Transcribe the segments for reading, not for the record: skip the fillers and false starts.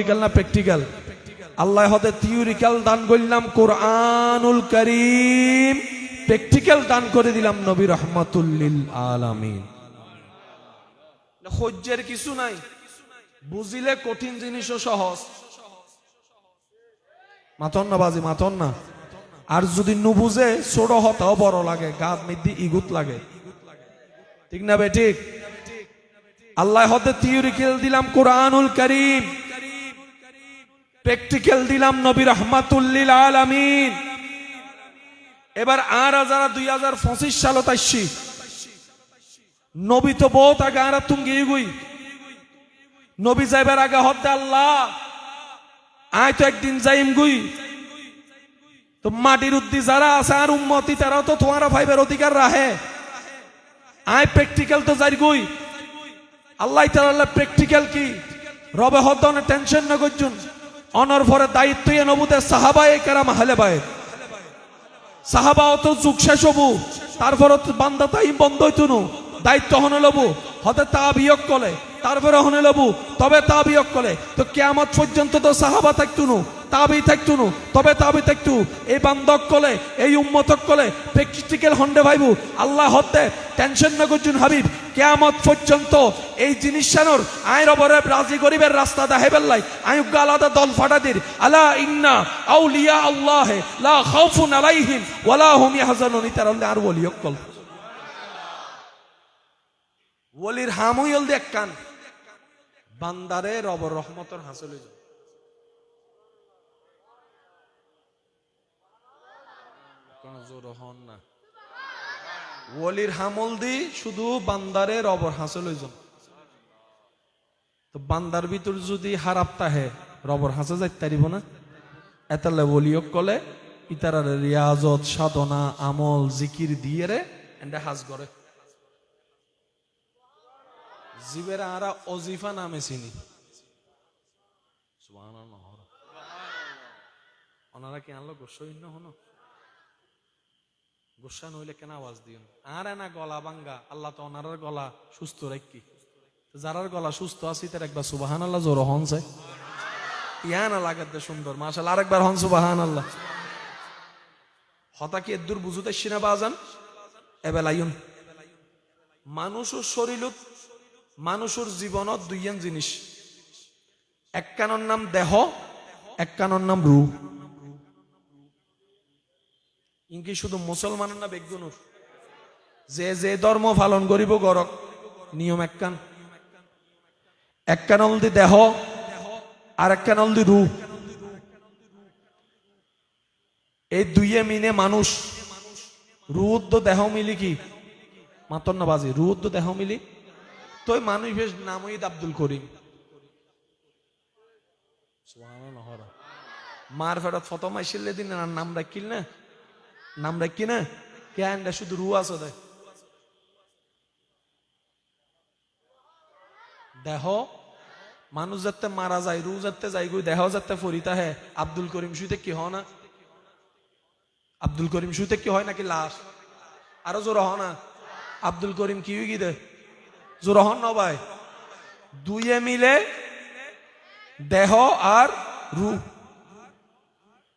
না প্র্যাকটিক্যাল? আল্লাহ হতে থিওরিক্যাল দান করলাম কোরআনুল কারীম, প্র্যাকটিক্যাল দান করে দিলাম নবী রাহমাতুল লিল আলামিন। হজ্জের কিছু নাই, বুঝিলে কঠিন জিনিসও সহজ। মাতন না বাজি, মাতন না। আর যদি নু বুঝে ছোট হতাও বড় লাগে, গাদ মিদ্দি ইগুত লাগে, ঠিক না বেঠিক? আল্লাহ হতে থিওরিক্যাল দিলাম কোরআনুল কারীম, প্র্যাকটিক্যাল দিলাম নবী রাহমাতুল লিল আলামিন। এবার আর যারা 2025 সালত আসছি, নবী তো বহুত আগে আর তুঙ্গি গুই। নবী যাইবার আগে হতে আল্লাহ আয় তো একদিন যাইম গুই, তো মাটির উদ্দি যারা আছে আর উম্মতি তারাও তো তোমারা ভাইবের অধিকার রাহে। আয় প্র্যাকটিক্যাল তো যাই গুই। আল্লাহ তাআলা প্র্যাকটিক্যাল কি রবে হদনে টেনশন না করছুন। অনর ভরে দায়িত্ব এ নবুতে সাহাবায়ে কেরাম আহলে বাইত, সাহাবাও তো যুগ শেষ হবু, তারপর বান্দা তাই বন্ধ হইতুনু, দায়িত্ব হনে লবু হতে তা বিয়োগ কলে, তারপরে হনে লবু তবে তা বিয়োগ কলে। তো কিয়ামত পর্যন্ত তো সাহাবা থাকতুনু, তাবি থাকতুনু, তবে তাবি থাকতু। এই বান্দক কলে, এই উম্মতক কলে প্র্যাকটিক্যাল হন্ডে ভাইবু। আল্লাহ হতে টেনশন না করছুন হাবিব, কিয়ামত পর্যন্ত এই জিনিস জানোর আয় রবরে রাজি গরিবের রাস্তা দেখাইবার লাই আয়ুগ আলাদা দল ফাটাদির। আলা ইন্না আউলিয়া আল্লাহ লা খাউফুন আলাইহিম ওয়ালা হুম ইয়াহজানুন। ইতার আর ওলিয়ক কল ওলির হামুইল দেখ কান বান্দারে রবর রহমতর হাসিল হইল। কোন জোর হন না। ওলির হামল দি শুধু বান্দারে রবর হাসিল হইল। তো বান্দার ভিতর যদি হারাপ তাহে রবর হাসে যাইতে পারিব না। এতালে ওলিয়ক কলে ইতারার রিয়াজত সাধনা আমল জিকির দিয়ে রে এন্ডা হাজ করে। জিবের আরা অজিফা নামে চিনি। সুবহানাল্লাহ। ওনারা কি আনলো গোসইন্য হনো? গোসা নইলে কেন আওয়াজ দিন? আর না গলা ভাঙ্গা, আল্লাহ তো ওনার গলা সুস্থ রাখি। যারার গলা সুস্থ আছে তার একবার সুবহানাল্লাহ জোর হন চাই। ইয়া না লাগাতে সুন্দর মাশাআল্লাহ, আরেকবার হন সুবহানাল্লাহ। হতা কি এদুর বুঝুতে সিনা বাজান এবেলাইন মানুষের শরীরত মানুষের জীবনত দুইয়ান জিনিস, এক কানর নাম দেহ, এক কানর নাম রূহ। ইনকি শুধু মুসলমানের না বেগুনুর যে যে ধর্ম পালন করিব গরক নিয়ম একখান। এক কানল দি দেহ আর এক কানল দি রূহ। এই দুইয়ে মিনে মানুষ। রূহ তো দেহ মিলি কি মাতন না বাজি, রূহ তো দেহ মিলি তো মানুষ বেশ নাম ঈদ আব্দুল করিম। মার ফেরত ফতম আইসিলে দিন নাম রাখিল না, নাম রাখি না কেন শুধু রু আছে দেয়। দেহ মানুষ যাতে মারা যায়, রু যাতে যাই গই, দেহ যাতে ফরিতা হে। আব্দুল করিম শুইতে কি হয় না? আব্দুল করিম শুইতে কি হয় নাকি লাশ? আরো জোর হ না। আব্দুল করিম কি কি দে জোর হন ন ভাই? দুইয়ে মিলে দেহ আর রু।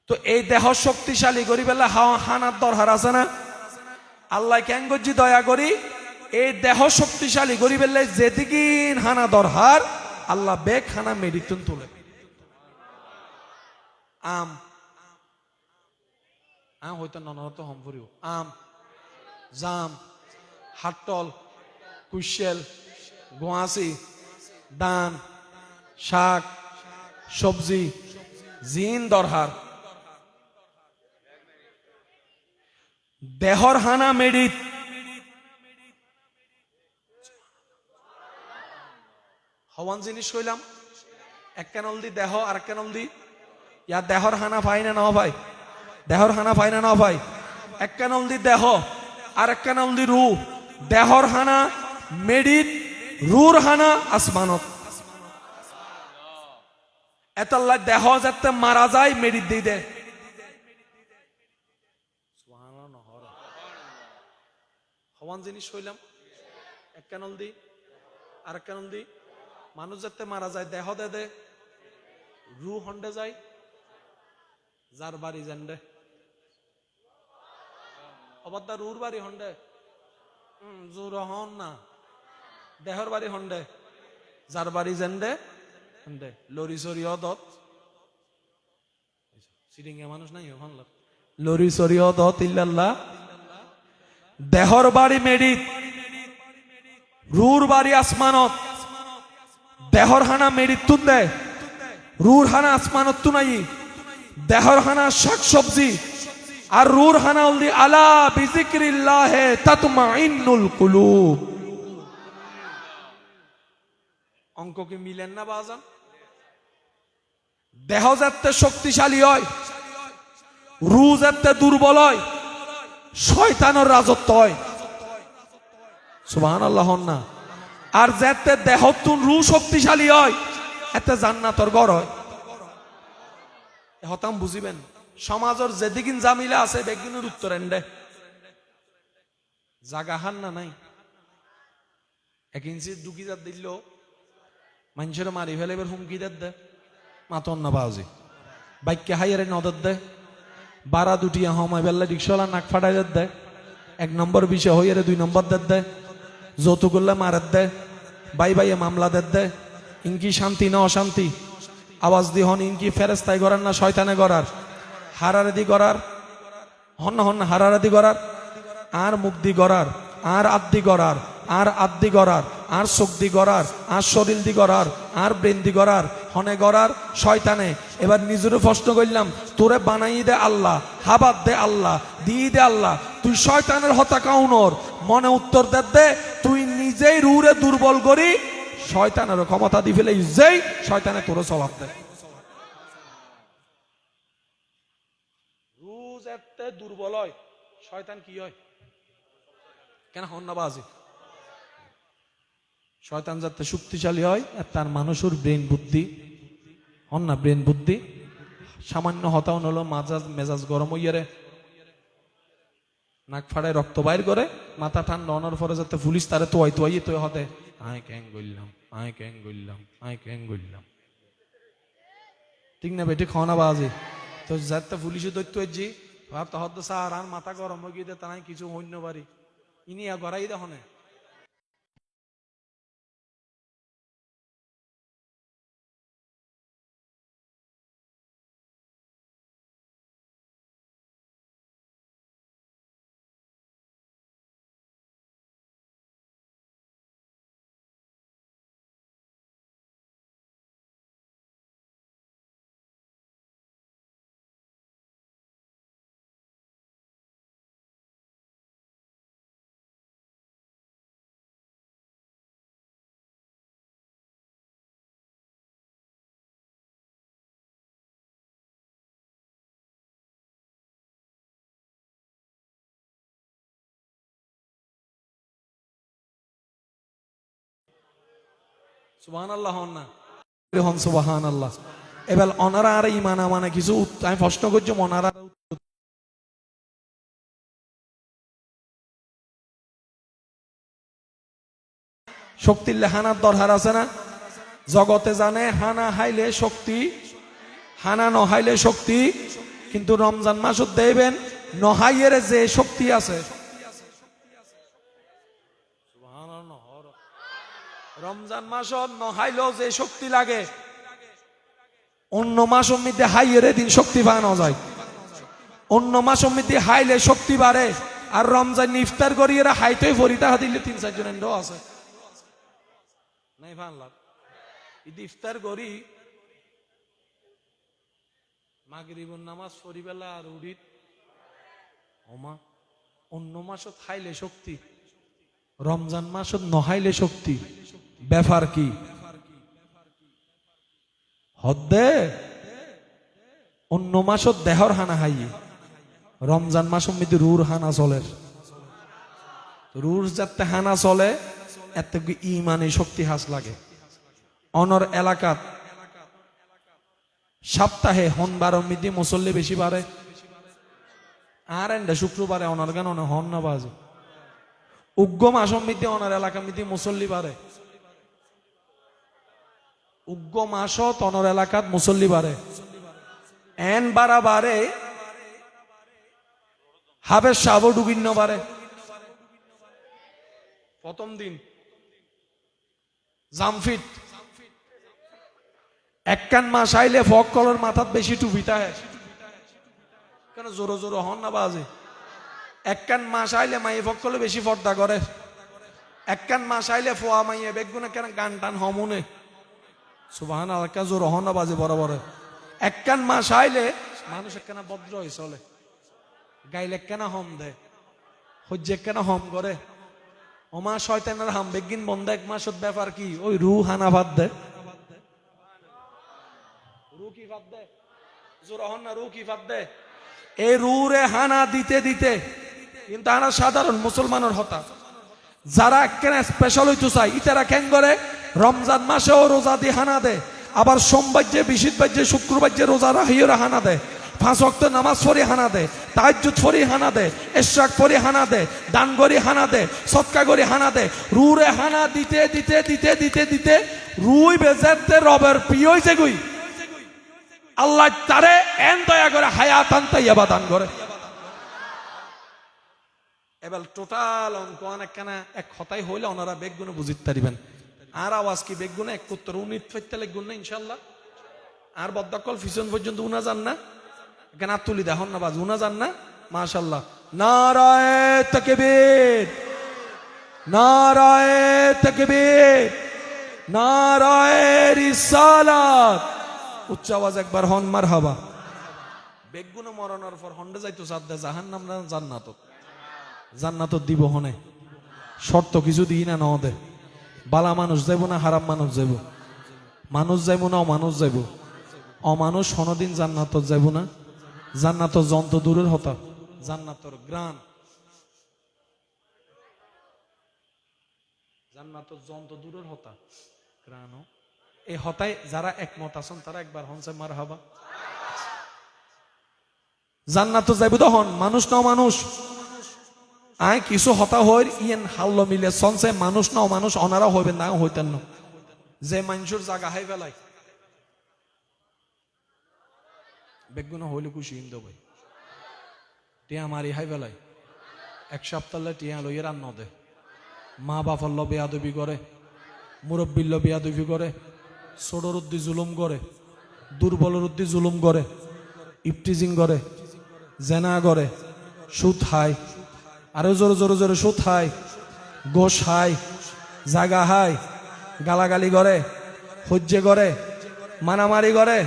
তো এই দেহ শক্তিশালী করি বেলা হানার দরকার আছে না? আল্লাহ কেন গজ্জি দয়া করি এই দেহ শক্তিশালী করি বেলে যেদিকিন হানা দরকার আল্লাহ বেগ হানা মেডিতুন তুলে। আম আম হইতো ননত হম ফুরিও। আম, জাম, হাটল, কুশেল, গোয়াসি, দান, শাক, সবজি জিন দরকার। দেহর হানা মেডিত হওয়ান জিনিস কইলাম। এক কানল দি দেহ আর এক কানল দি ইয়া দেহর হানা পাই না না ভাই? দেহর হানা পাই না না ভাই? এক কানল দি দেহ আর এক কানল দি রু। দেহর হানা মেডিত, রুর হানা আসমানত। এতাল্লাহ দেহ যাতে মারা যায় মেডিত দিয়ে দে। হওয়ান জিনিস হইলাম এক কানল দি আর এক কানল দি মানুষ যাতে মারা যায় দেহ দে দে রু হন্ডে যায় যার বাড়ি জেন্ডে অবদ্দা রুর বাড়ি হন্ডে জোর হন না দেহর বাড়ি হন্ডে যার বাড়ি জেন্ডে হন্ডে লরি সরি অদত সিরিঙ্গে মানুষ নাই হন লরি সরি অদত ইল্লাল্লাহ দেহর বাড়ি মেডিত রুর বাড়ি আসমানত দেহর হানা মেডিত তুন দেয় রুর হানা আসমানত তু নাই দেহর হানা শাক সবজি আর রুর হানা উলদি আলা বিজিক্রিল্লাহে তাতমাইন্নুল কুলুব অঙ্ক কি মিলেন না বাজান দেহ যাতে শক্তিশালী হয় রু যাতে দুর্বল হয় শয়তানের রাজত্ব হয় সুবহানাল্লাহ না আর যাতে দেহ তুন রু শক্তিশালী হয় এতে জান্নাতর ঘর হয় হতাম বুঝিবেন সমাজের যেদিকিন জামিলা আছে বেগিনের উত্তর এন্ডে জাগা হান না নাই এক ইঞ্চি দুকি যাত দিল মানুষের মারি ফেলে এবার হুমকি দে মাতন না বাউজি বাইককে হাইয়ারে নদর দে বারা দুটিয়া হমাই বেল্লা রিক্সাওয়ালা নাক ফাটাই দে এক নম্বর বিষয় হইয়ারে 2 নম্বর দে যৌতুক করলে মারাত দে বাই বাইয়ে মামলা দে ইনকি শান্তি না অশান্তি আওয়াজ দি হন ইনকি ফেরেস্তাই গড়ার না শয়তানে গড়ার হারারাদি গড়ার হন না হারারাদি গড়ার আর মুক্তি গড়ার আর আদ্দি গড়ার আর আদ্দি গড়ার আর শক্তি গড়ার আর শরীর দি গড়ার আর ব্রেন দি গড়ার হনে গড়ার শয়তানে এবার নিজেরও প্রশ্ন করলাম তোরে বানাই দে আল্লাহ হাবাদ দে আল্লাহ দিয়ে দে আল্লাহ তুই শয়তানের হতা কাউনর মনে উত্তর দে তুই নিজেই রুরে দুর্বল করি শয়তানের ক্ষমতা দি ফেলে যেই শয়তানে তোরে চলাপ দে রুজ এতে দুর্বল হয় শয়তান কি হয় কেন হন না বাজি শয়তান যাতে শক্তিশালী হয় আর তার মানুষের ব্রেন বুদ্ধি হন না ব্রেন বুদ্ধি সামান্য হতাউন হলো মেজাজ গরম হইয়ারে নাক ফাড়ায় রক্ত বাইর করে মাথা ঠান্ডা অনার পরে যাতে পুলিশ তারে তোয়াই তো হতে আয় ক্যাং গইলাম ঠিক না বেটি খাওয়া বাজি তো যাতে পুলিশে দৈত্য জি ভাব তো হদ সার আর মাথা গরম হয়ে গিয়ে তাই কিছু অন্য বাড়ি ইনিয়া গড়াই দেখনে সুবহানাল্লাহ না হন সুবহানাল্লাহ এবার অনারা আর ইমান মানে কিছু আমি প্রশ্ন করছি অনারা শক্তির হানার দরকার আছে না জগতে জানে হানা হাইলে শক্তি হানা নহাইলে শক্তি কিন্তু রমজান মাসত দেবেন নহাইয়ের যে শক্তি আছে রমজান মাসত নহাইলেও যে শক্তি লাগে অন্য মাসের মধ্যে হাইয়ের দিন শক্তি পাওয়া যায় অন্য মাসের মধ্যে হাইলে শক্তি বাড়ে আর রমজান ইফতার করি এরা হাইতেই ফরিতা দিলে 3-4 জন এন্ড আছে নাই ভাঙলাম ইফতার করি মাগরিবুন নামাজ পড়িবেলা আর উড়িত ওমা অন্য মাসত হাইলে শক্তি রমজান মাসত নহাইলে শক্তি ব্যাপার কি হদ্দে অন্য মাসত দেহর হানা হাইয়ে রমজান মাসের মধ্যে রুর হানা চলে রুর যাতে হানা চলে এত ইমানে শক্তি হাস লাগে অনর এলাকাত সপ্তাহে হনবারের মধ্যে মুসল্লি বেশি বাড়ে আর এন্ডা শুক্রবারে অনার গান হন না বাজে উগ্র মাসের মধ্যে অনার এলাকার মধ্যে মুসল্লি বাড়ে উগ্র মাস তনর এলাকাত মুসল্লি বাড়ে এন বারা বারে হাবের সাবো ডুগিন্ন বারে প্রথম দিন জামফিট একখান মাস আইলে ফক কলর মাথাত বেশি টুপিটা হয় কেন জোরো জোরো হন না বাজে একখান মাস আইলে মাইয়ে ফক কলে বেশি পর্দা করে একখান মাস আইলে ফোয়া মাইয়ে বেগুনে কেন গান টান হমুনে সুবাহান আল্লাহ জোর হন না বাজে বড় বড় একখান মাস আইলে মানুষ একখানা ভদ্র হয়ে চলে গাইলে কেনা হম দেয় হজ্জে কেনা হম করে ওমা শয়তানের হাম বেগিন বন্ধ এক মাসের ব্যাপার কি ওই রু হানা ভাত দে রু কি ভাত দে জোর হন না রু কি ভাত দে এই রু রে হানা দিতে দিতে কিন্তু আনা সাধারণ মুসলমানের হতা যারা কেন স্পেশাল হইতে চাই ইতারা কেন করে রমজান মাসেও রোজা দিয়ে হানা দেয় আবার সোমবার যে বৃহস্পতিবার যে শুক্রবার যে রোজা রাহিয়রা হানা দেয় 5 ওয়াক্ত নামাজ পড়ি হানা দেয় তাহাজ্জুদ পড়ি হানা দেয় ইশরাক পড়ি হানা দেয় দান করি হানা দেয় সদকা করি হানা দেয় রুরে হানা দিতে দিতে দিতে দিতে দিতে রুই বেজাতে রবের প্রিয় হইছে গই আল্লাহ তারে এন দয়া করে হায়াতান তাইয়্যিবা দান করে এবার টোটাল অঙ্ক অনেকখানা এক কথাই হইলে ওনারা বেগগুনে বুঝিতে পারিবেন আর আওয়াজ কি বেগগুনে এক উত্তর উনিত ফেলতে লিখগুন না ইনশাআল্লাহ আর বদ্দাকল ফিসন পর্যন্ত উনা যান না এখানে তুলি দেখুন না বাজ উনা যান না মাশাআল্লাহ নারায়ে তাকবীর নারায়ে তাকবীর নারায়ে রিসালাত উচ্চ আওয়াজ একবার হন মারহাবা বেগগুনে মরণের পর হন্ডে যাইতো সাদ্দা জাহান্নাম না জান্নাত জান্নাত দিব হনে শর্ত কিছু দিই না নদে বালা মানুষ যাইব না হারাম মানুষ যাইব মানুষ যাইব না অমানুষ যাইব অমানুষ কোনদিন জান্নাত যাইব না জান্নাত যন্ত্র দূরের হতা জান্নাতর গ্রান জান্নাত যন্ত্র দূরের হতা গ্রান এই হতায় যারা একমত আছেন তারা একবার হনছে মারহাবা জান্নাত যাইব তো হন মানুষ না অমানুষ আয় কিছু হতা হই ইয়েন হাল্ল মিলে সনসে মানুষ না মানুষ অনারা হইবেন না হইতেন না যে মানুষের জায়গা হাই ফেলাই বেগুন হইলে খুশি হিন্দু ভাই টিয়া মারি হাই ফেলাই এক সপ্তাহ টিয়া লইয়ে রান্ন দে মা বাপল্য বেয়াদবি করে মুরব্বিল্য বেয়াদবি করে ছোটর উদ্দি জুলুম করে দুর্বলের উদ্দি জুলুম করে ইফটিজিং করে জেনা করে সুদ খায় আরো জোরে জোরে জোরে সুদ খায় গোশ খায় জাগা খায় গালাগালি করে হজ্জে করে মারামারি করে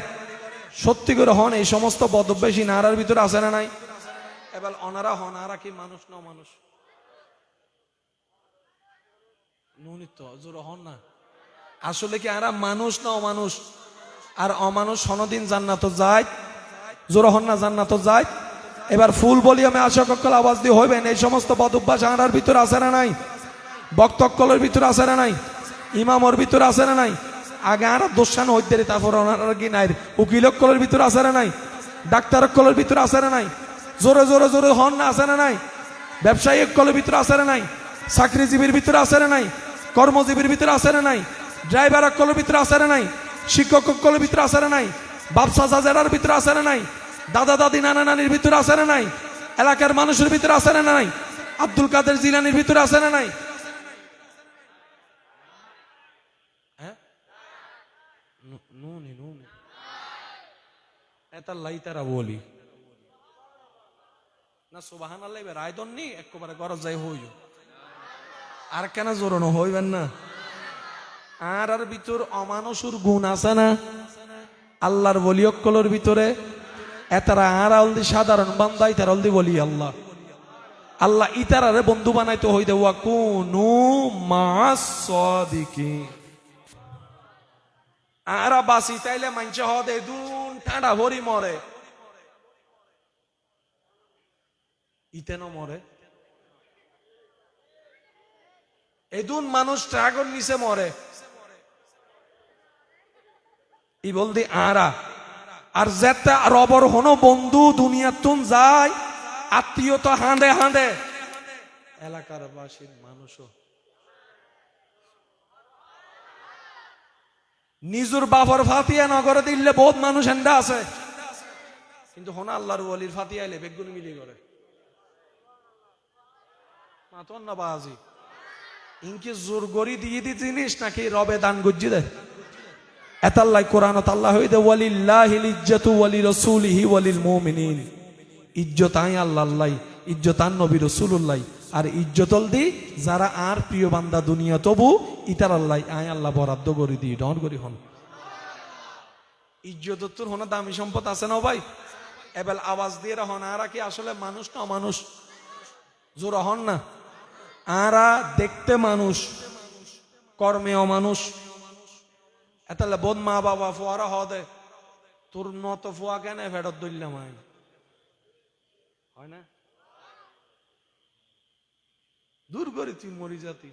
সত্যি করে হন এই সমস্ত বদভ্যাসী নারার ভিতরে আছে না নাই এবার অনারা হন আরা কি মানুষ না মানুষ নুনিত জোর হন না আসলে কি আরা মানুষ না অমানুষ আর অমানুষ সনদিন জান্নাত যায় জোর হন না জান্নাত যায় এবার ফুল ভলিউমে আশাকল আওয়াজ দিয়ে হইবেন এই সমস্ত বদভ্যাস আনার ভিতরে আছে না নাই বক্তকলের ভিতরে আছে না নাই ইমামর ভিতরে আছে না নাই আগে আর দোষান হইতে তারপর ওনার কি নাই উকিলকলের ভিতরে আছে না নাই ডাক্তারকলের ভিতরে আছে না নাই জোরে জোরে জোরে হন না আছে না নাই ব্যবসায়িক কলের ভিতরে আছে না নাই চাকরিজীবীর ভিতরে আছে না নাই কর্মজীবীর ভিতরে আছে না নাই ড্রাইভার কলের ভিতরে আছে না নাই শিক্ষক কলের ভিতরে আছে না নাই বাপসা জাজেরার ভিতরে আছে না নাই দাদা দাদি নানা নানির ভিতরে আছে না নাই এলাকার মানুষের ভিতরে আছে না নাই আব্দুল কাদের জিলানির ভিতরে আছে না নাই তারা বলি না সুবহানাল্লাহ রায়দন নি একেবারে গরজ যাই হই আর কেন জোরানো হইবেন না আর আর ভিতর অমানুষের গুণ আছে না আল্লাহর বলিয়কলের ভিতরে এতারা আর অলদি সাধারণ বান্দাই তার অলদি বলি আল্লাহ আল্লাহ ইতারারে বন্ধু বানাইতে হইতে ওয়া কুনু মাস সাদিকিন আরা বাসি তাইলে মানছে হদে দুন ঠান্ডা ভরি মরে ইতেনো মরে এদুন মানুষ ট্রাগর নিচে মরে ই বলদি আরা আর যেতে রবর হনো বন্ধু দুনিয়া তুন যায় আত্মীয়তা হাঁদে হাঁদে এলাকার বাসীর মানুষও নিজুর বাপর ফাতিয়া নগরে দিলে বহুত মানুষ এন্ডা আছে, কিন্তু হনা আল্লাহর ওয়ালির ফাতিয়া এলে বেগুন মিলি করে মাতন না বাজি ইনকি জোর গরি দিয়ে দি জিনিস নাকি রবে দান গজ্জি দেয় এতাল্লাই কোরআন আল্লাহ হইদে ওয়ালিল্লাহিল ইজ্জাতু ওয়ালি রাসূলিহি ওয়ালিল মুমিনিন। ইজ্জত আই আল্লাহ আল্লাহ, ইজ্জত আন নবী রাসূলুল্লাহ, আর ইজ্জতল দি যারা আর প্রিয় বান্দা দুনিয়া তবু ইতার আল্লাহ আই আল্লাহ বরাদ্দ করে দি ডন করি হন। ইজ্জত তোর হন দামি সম্পদ আছে না ভাই, এবেল আওয়াজ দিয়ে হন আরা কি আসলে মানুষ না মানুষ জোর হন না, আরা দেখতে মানুষ কর্মেও মানুষ। এতালে বোধ মা বাবা ফুয়ারা হদে তোর নত ফুয়া কেন ফেরত দইলাম হয় না, দূর করে তুই মরি জাতি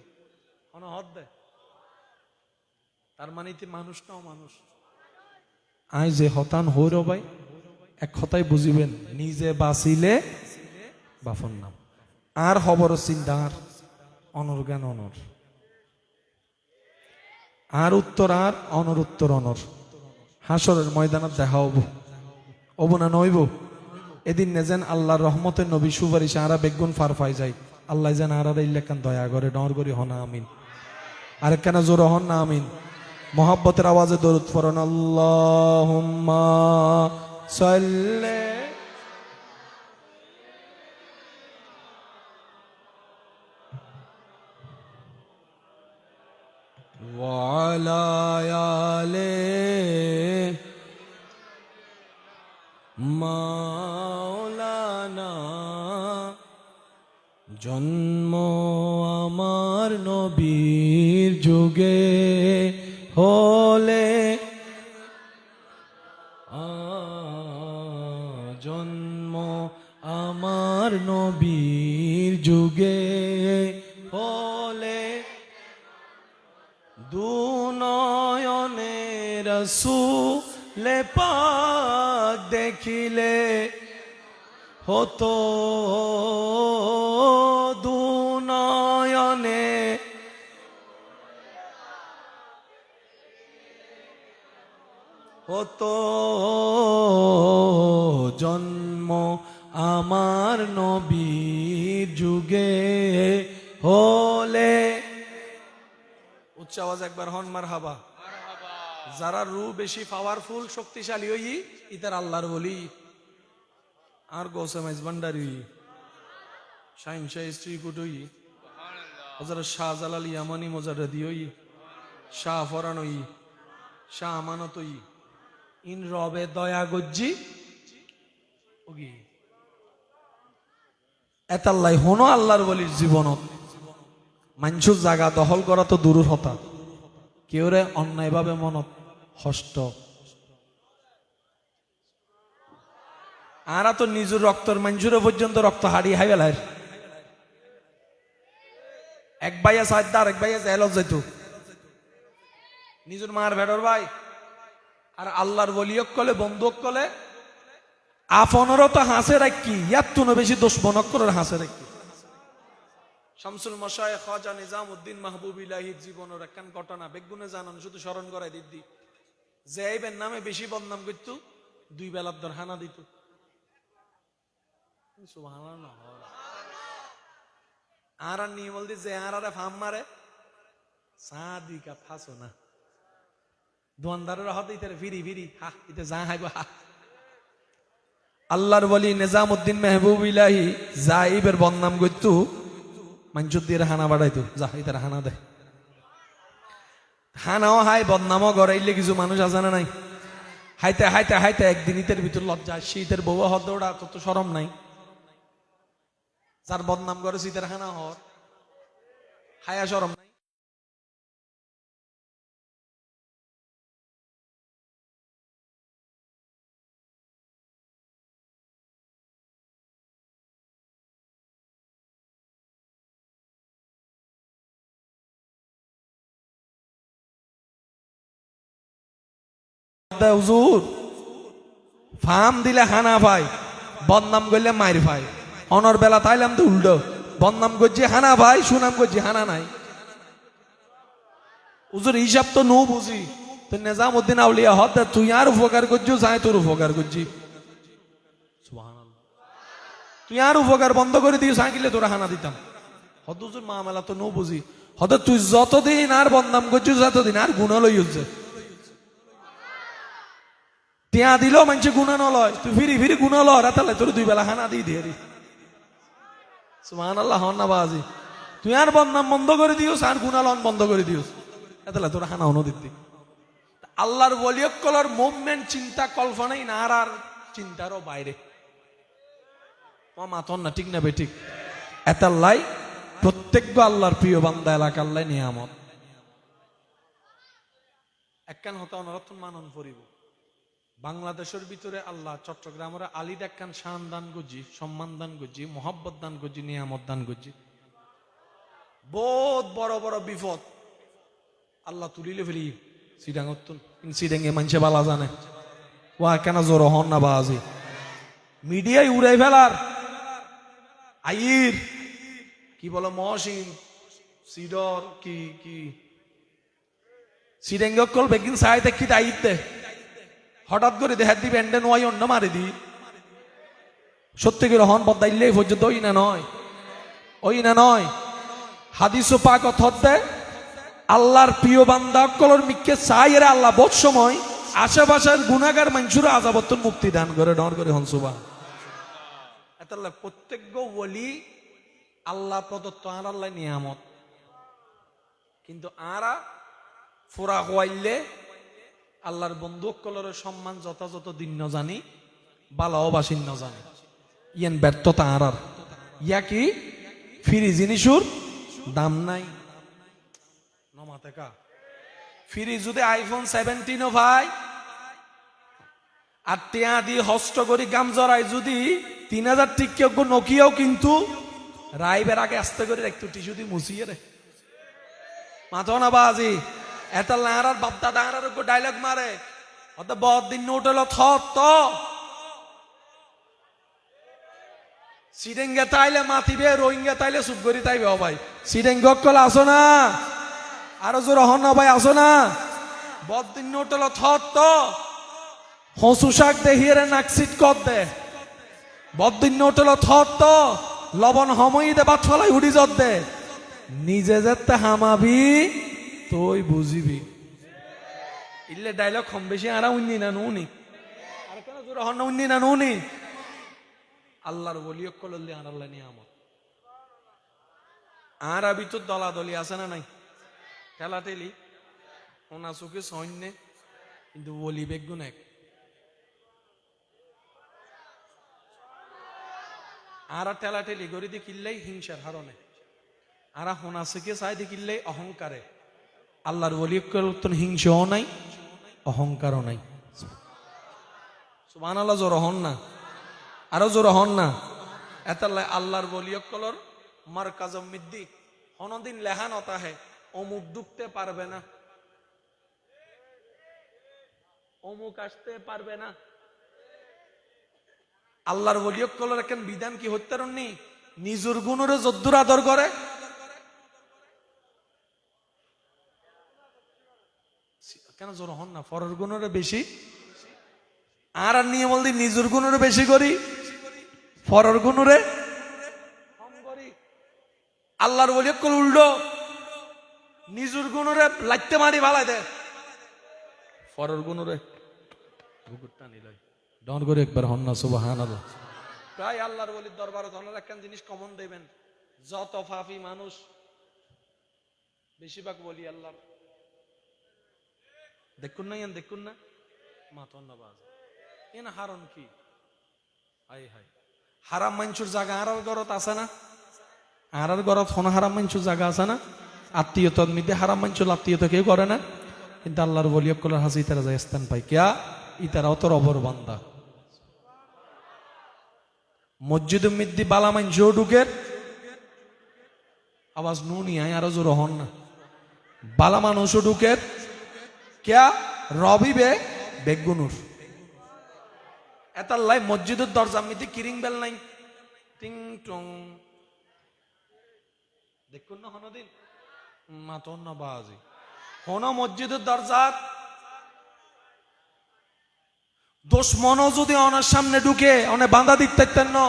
হদ দে, তার মানে তুই মানুষ নাও মানুষ। আই যে হতান হইর ভাই এক কথাই বুঝিবেন, নিজে বাঁচিলে বাফর নাম আর খবর চিন্তা আর অনর জ্ঞান অনর আর উত্তর আর অনর উত্তর অনর হাসরের ময়দানত দেখা হব না নইব। এদিন নেজেন আল্লাহর রহমতের নবী সুপারিশ আরা বেগুন ফার পাই যায়, আল্লাহ যেন আরা ইল্লেখান দয়া করে ডর করি হনা আমিন। আরেক কেন জোর হন না আমিন। মোহাব্বতের আওয়াজে দরুদ পড়ুন আল্লাহুম্মা সাল্লি ওয়ালা আলে মাওলানা। জন্ম আমার নবীর যুগে হলে, জন্ম আমার নবীর যুগে হলে, দুনয়নে রাসূল পাক দেখিলে হতো, দুনয়নে হতো, জন্ম আমার নবীর যুগে হলে। উচ্চ আওয়াজ একবার হন মারহাবা। যারা রু বেশি পাওয়ারফুল শক্তিশালী হই ইতার আল্লাহর বলি, আর গোসে মাইজ ভান্ডারি শাহিন শাহ স্ত্রীকুট হই, হযরত শাহজালাল ইয়ামানি মুজাররদি হই, শাহ ফরান হই, শাহ আমানত হই, ইন রবে দয়া গজ্জি ওগি এতাল্লাই হনো আল্লাহর বলির জীবনত মানুষের জায়গা দখল করা তো দূর হতা, কেউ রে অন্যায় ভাবে মনত হষ্ট। আরা তো নিজের রক্তর মানুষের পর্যন্ত রক্ত হারিয়ে হাই বেলায়, এক ভাইয়া সাইড আর এক ভাইয়া জেলত যাইতো নিজের মার ভেড়র ভাই, আর আল্লাহর বলিয়ক কলে বন্ধুক কলে আপনেরও তো হাসে রাখি, ইয়ার তো বেশি দুশ্মনক করে হাসে রাখি। শামসুল মাশায়েখ খাজা নিজামউদ্দিন মাহবুব ইলাহির জীবনের একখান ঘটনা বেগুনে জানান, শুধু স্মরণ করাই দিদি। জেইবের নামে বেশি বদনাম করত, দুই বেলার দর হানা দিত। সুবহানাল্লাহ। আর নিয়মল দি যে আর ফাম মারে সাদি কা ফাসো না দোয়ানদারের হাতে ইতারে ফিরি ফিরি হা ইতে যা হাইব হা। আল্লাহর ওলি নিজামউদ্দিন মাহবুব ইলাহি জাইবের বদনাম করত, মানুষ দিয়ে হানা বাড়াইতো, যা ইতার হানা দেয়, হানাও হাই বদনামও গড়াইলে কিছু মানুষ আছে না নাই। হাইতে হাইতে হাইতে একদিন ইতের ভিতর লজ্জা শীতের বউ হদ ওটা তত সরম নাই, যার বদনাম করে শীতের হানা হর হায়া সরম নাই। হুজুর ফাম দিলে হানা ভাই, বদনাম করলে মাইর ভাই। অনর বেলা তাইলাম তো উল্টো, বদনাম করছি হানা ভাই, সুনাম করছি হানা নাই। হুজুর হিসাব তো নো বুঝি, তুই নিজামুদ্দিন আউলিয়া হদ তুই আর উপকার করছিস, আয় তোর উপকার করছি। তুই আর উপকার বন্ধ করে দিস, আঁকিলে তোরা হানা দিতাম। হদুজুর মামেলা তো নো বুঝি, হদ তুই যতদিন আর বদনাম করছিস ততদিন আর গুণা লই হচ্ছে। টিয়া দিলেও মানুষে গুণা নলয়, তুই ফিরি ফিরি গুণা ল রাতালে তোর 2 বেলা হানা দিয়ে দিয়ে। সুবহানাল্লাহ হন না বাজি। তুই আর বদনাম বন্ধ করে দিওস, আর গুণা লন বন্ধ করে দিওস, এতলা তোর হানা হনো দিতি। আল্লাহর ওলিয়কলর মুভমেন্ট চিন্তা কল্পনাই না আর চিন্তারও বাইরে। মাতন না, ঠিক না বে ঠিক? এতাল্লাই প্রত্যেক আল্লাহর প্রিয় বান্দা এলাকার লাই নিয়ামত। একখান হতা অনরতন মানন পড়িব। বাংলাদেশের ভিতরে আল্লাহ চট্টগ্রামের আলী একখান শান দান গজি, সম্মান দান গজি, মোহাব্বত দান গজি, নিয়ামত দান গজি। বহুত বড় বড় বিপদ আল্লাহ তুলিলে ফেলি সিডাঙ্গতুন সিডাঙ্গে মানুষে বালা জানে ওয়া কেন জোর হন না বাজি। মিডিয়ায় উড়াই ফেলার আইর কি বলো মহসিন সিডর কি কি সিডাঙ্গকল বেগিন সাই দেখি আইর দে হঠাৎ করে দেহাত দিবে এন্ডে নয় অন্য মারি দি। সত্যি করে হন বদাইলে পর্যন্ত ওই না নয়, ওই না নয়। হাদিস ও পাক হদ্দে আল্লাহর প্রিয় বান্দা কলর মিককে চাইরে আল্লাহ বহুত সময় আশেপাশের গুনাহগার মানুষের আযাবতন মুক্তি দান করে ডর করে হন সুবহান। এতাল্লাহ প্রত্যেক ওলি আল্লাহ প্রদত্ত আর আল্লাহ নিয়ামত, কিন্তু আরা ফুরা হওয়াইলে আল্লাহর বন্ধুক কলরের সম্মান যথাযথ দিন ন জানি বালাও বাসিন ন জানি ইয়ান ব্যর্থতা আর ইয়া কি ফিরি জিনিসুর দাম নাই নমাতেকা। ফিরি যদি আইফোন 17 ভাই আর টিয়া দিয়ে হস্ত করি গাম জড়াই যদি 3000 টিকে নকিয়াও কিন্তু রাইবের আগে আস্তে করে একটু টিস্যু দিয়ে মুছিয়ে রে মাথো না বাজি। এত লাহার বাপদা দাঁড়ার ডায়লগ মারে অত বহুত দিন নোট হলো থত সিডেঙ্গে তাইলে মাতিবে, রোহিঙ্গা তাইলে চুপ করি তাইবে। ও ভাই সিডেঙ্গ কল আসো না, আরো জোর হন না ভাই আসো না। বহুত দিন নোট হলো থত হসু শাক দে হিয়ারে নাকসিট কর দে। বহুত দিন নোট হলো থত লবণ হমই দে বাদ ফলাই উড়ি যত দে। নিজে যেতে হামাবি তুই বুঝিবি। ইল্লে ডায়লগ কম বেশি আরা উন্নি না নুনি আর কেন জোর হন না উন্নি না নুনি। আল্লাহর ওলিয়ক কলল্লি আর আল্লাহ নিয়ামত। আর আবি তো দলাদলি আছে না নাই, ঠেলাঠেলি ওনা চোখে সৈন্যে, কিন্তু ওলি বেগুন এক। আর ঠেলাঠেলি গড়ি দি কিল্লাই হিংসার হারণে, আর হোনা চোখে চাই দি কিল্লাই অহংকারে। আল্লাহর ওলিয়ক কলতন হিংসাও নাই অহংকারও নাই। সুবহানাল্লাহ জোর হন না, আরো জোর হন না। এতাল্লাহ আল্লাহর ওলিয়ক কলর মারকাজ মিদ্দি হনদিন লেহান হতা হে অমুক ডুবতে পারবে না, অমুক আসতে পারবে না। আল্লাহর ওলিয়ক কলর এখন বিধান কি হত্যা রননি নিজের গুণরে যদ্দুর আদর করে কেন জোর হন না। ফরের গুণরে বেশি আর নিয়ে বলদি নিজের গুণরে বেশি করি, ফরের গুণরে কম করি। আল্লাহর ওলিয়ক কল উল্টো নিজের গুণরে লাইতে মারি ভালাই দে, ফরের গুণরে বুকুরটা নিলাই ডন করে একবার হন না সুবহানাল্লাহ। প্রায় আল্লাহর ওলির দরবারে ধরনের একখান জিনিস কমন দেবেন, যত ফাফি মানুষ বেশিরভাগ বলি আল্লাহর দেখুন না, দেখুন না মাতন না বাজ এন হারন কি আই হাই হারাম মানুষের জায়গা আর গরত আছে না, আর গরত হন হারাম মানুষের জায়গা আছে না। আত্মীয়তার মধ্যে হারাম মানুষের আত্মীয়তা কেউ করে না, কিন্তু আল্লাহর ওলিয়ক কলার হাসি তারা যায় স্থান পাই কিয়া ইতারাও তোর অবর বান্দা। মসজিদ মিদ্দি বালা মানুষও ঢুকের আওয়াজ নুনি আয় আরো জোর হন না। বালা মানুষও ঢুকের কিয়া রবিবে বেগুনুর এতাল্লাই মসজিদের দরজা মিতি কিরিং বেল নাই টিং টং দেখুন না হনদিন মাতন না বাজি হন মসজিদের দরজা দোষ মনো যদি অনার সামনে ঢুকে অনে বাঁধা দিতেন না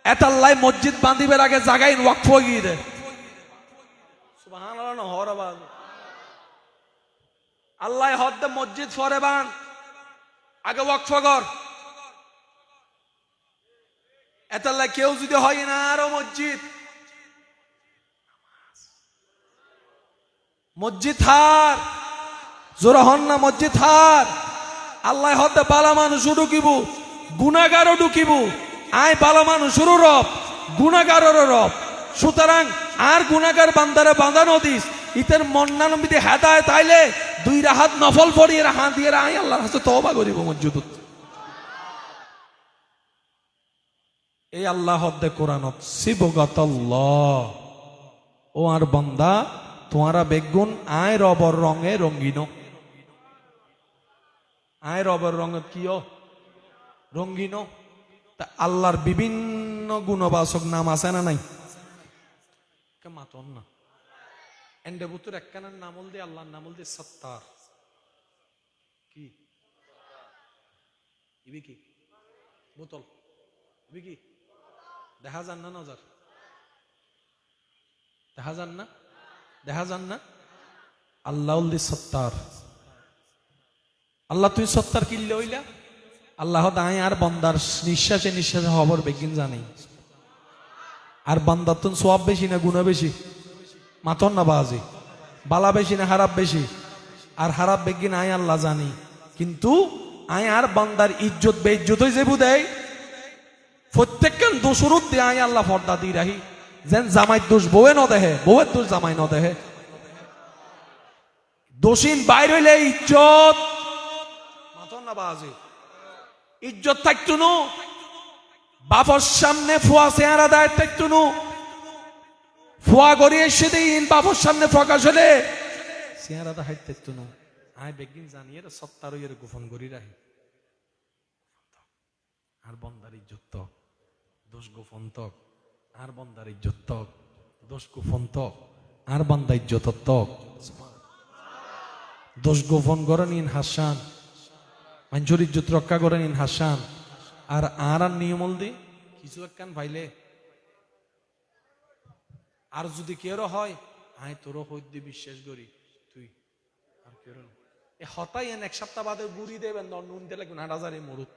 এতাল্লাই মসজিদ বাঁধিবের আগে জাগাই ওয়াকফ গিয়ে দে সুবহানাল্লাহ হর আওয়াজ আল্লাহ হদ্দে মসজিদ ফরে বান আগে ওয়াকফ কর এতাল্লাই কেউ যদি হয় না আরো মসজিদ মসজিদ হার জোরা হন না মসজিদ হার আল্লাহ হদ্দে বালা মানুষও ঢুকিব গুনাগারও ঢুকিব আয় বালা মানুষেরও রব গুনাগারেরও রব সুতরাং আর গুনাগার বান্দারে বাঁধানো দিস ইতের মন্নানবিতে হেদায় তাইলে দুই রাহাত নফল পড়িয়ে হাত দিয়ে আয় আল্লাহর কাছে তওবা করিব মসজিদ এই আল্লাহ হদ্দে কোরআনত সিবগাতাল্লাহ ও আর বান্দা তোমারা বেগুন আয় রবর রঙে রঙ্গিন আয় রবর রঙে কিও রঙ্গিন তা আল্লাহর বিভিন্ন গুণবাচক নাম আছে না নাই মাতন না এন্ডে বুতুর একখানার নামল দিয়ে আল্লাহর নামল দিয়ে সত্তার কি ইবি কি বোতল ইবি কি দেখা যান না নজর দেখা যান না দেখা যান না আল্লাহ সত্তার আল্লাহ তুই সত্তার কিনলে হইলা আল্লাহ দায় আর বন্দার নিঃশ্বাসে নিঃশ্বাসে হবর বেগিন জানি আর বান্দার তো সওয়াব বেশি না গুনাহ বেশি মাতন না বাজি বালা বেশি না খারাপ বেশি আর খারাপ বেগিন আয় আল্লাহ জানি কিন্তু আয় আর বান্দার ইজ্জত বেইজ্জত হয়ে যাবো দেয় প্রত্যেকখান দোষরত দিয়ে আয় আল্লাহ পর্দা দিয়ে রাহি যেন জামাই দোষ বউয়ে ন দেহে বউয়ের দোষ জামাই ন দেহে দোষীন বাইর হইলে ইজ্জত মাতন না বাজি ইজ্জত থাকতো নু বাপর সামনে ফুয়া চেহারা দেয় থাকতো নু ফুয়া গড়িয়ে সেদিন বাপর সামনে প্রকাশ হলে চেহারা দেখাই থাকতো নু আয় বেগিন জানিয়ে সত্তার ইয়ের গোপন করি রাহি আর বন্দার ইজ্জত তক দোষ গোপন তক আর বন্দার ইজ্জত তক দোষ গোপন তক আর বন্দা ইজ্জত তক দোষ গোপন করেন ইন হাসান মানুষের ইজ্জত রক্ষা করেন ইন হাসান আর আর নিয়মল দি কিছু একখান ভাইলে আর যদি কেউ হয় আয় তোরও হইতে বিশ্বাস করি তুই আর কেউ এ হতাই এন এক সপ্তাহ বাদে গুড়ি দেবেন নুন দিলে নাড়াজারি মরুত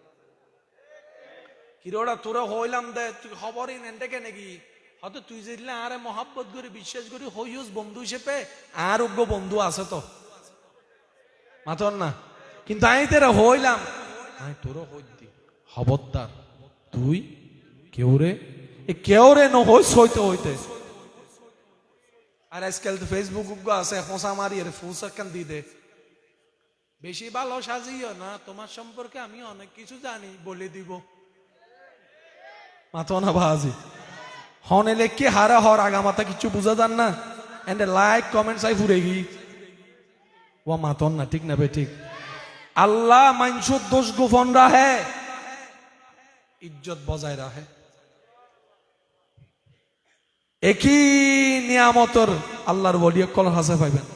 কিরোড়া তোরা হইলাম দে তুই খবরই নেন দেখে নাকি হয়তো তুই যেদিলে আরে মহাব্বত করি বিশ্বাস করি হইস বন্ধু হিসেবে আর উগ্র বন্ধু আছে তো মাতন না কিন্তু আমি তেরা হইলাম আমি তোরও হইতি খবরদার তুই কেউ রে ন হইস হইতে হইতে আর আজকাল তো ফেসবুক আছে হোসা মারি আরে ফুসা কান দি দে বেশি ভালো সাজিও না তোমার সম্পর্কে আমি অনেক কিছু জানি বলে দিব মাতনা বাজি হনে লেখকে হারা হর আগামাতা কিছু বুঝা যান না এন্ড লাইক কমেন্ট চাই ফুরে গি ও মাতন না ঠিক না বে ঠিক আল্লাহ মানুষের দোষ গোপন রাহে ইজ্জত বজায় রাহে একই নিয়ামতর আল্লাহর ওলিয়কল হাসে পাইবেন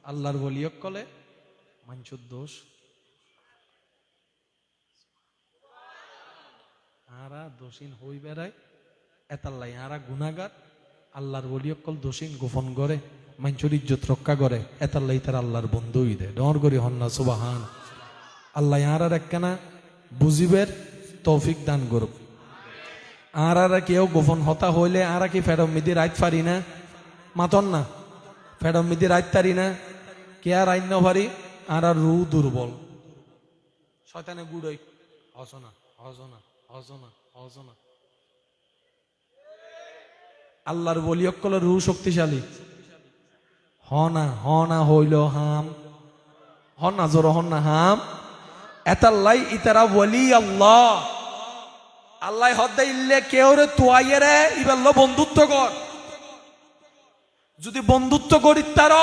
আল্লাহর ওলিয়কলে মানুষের দোষ আরা দোষীন হই বেড়ায় এতাল্লাই আরা গুনাগার আল্লাহর ওলিয়কল দোষীন গোপন করে মানুষের ইজ্জত রক্ষা করে এতাল্লাই তার আল্লাহর বন্ধুই দেয় ডর করি হন্না সুবাহান আল্লাহ আর একখানা বুঝিবের তৌফিক দান করুক আর কেউ গোপন হতা হইলে আর কি ফেরম মিদি রাইত পারি না মাতন না ফেরম মিদি রাইত পারি না কে আর আইন পারি আর রু দুর্বল শয়তানে গুড়ই হসনা হসনা হসনা হসনা আল্লাহর বলিয়কল রু শক্তিশালী হনা হইল হাম হনা জোর হন্না হাম এতাল্লাই ইতারা ওলি আল্লাহ আল্লাহ হদ্দে ইল্লে কেউ রে তোয়াইয়ে রে ইবাল্লো বন্ধুত্ব কর যদি বন্ধুত্ব করি তার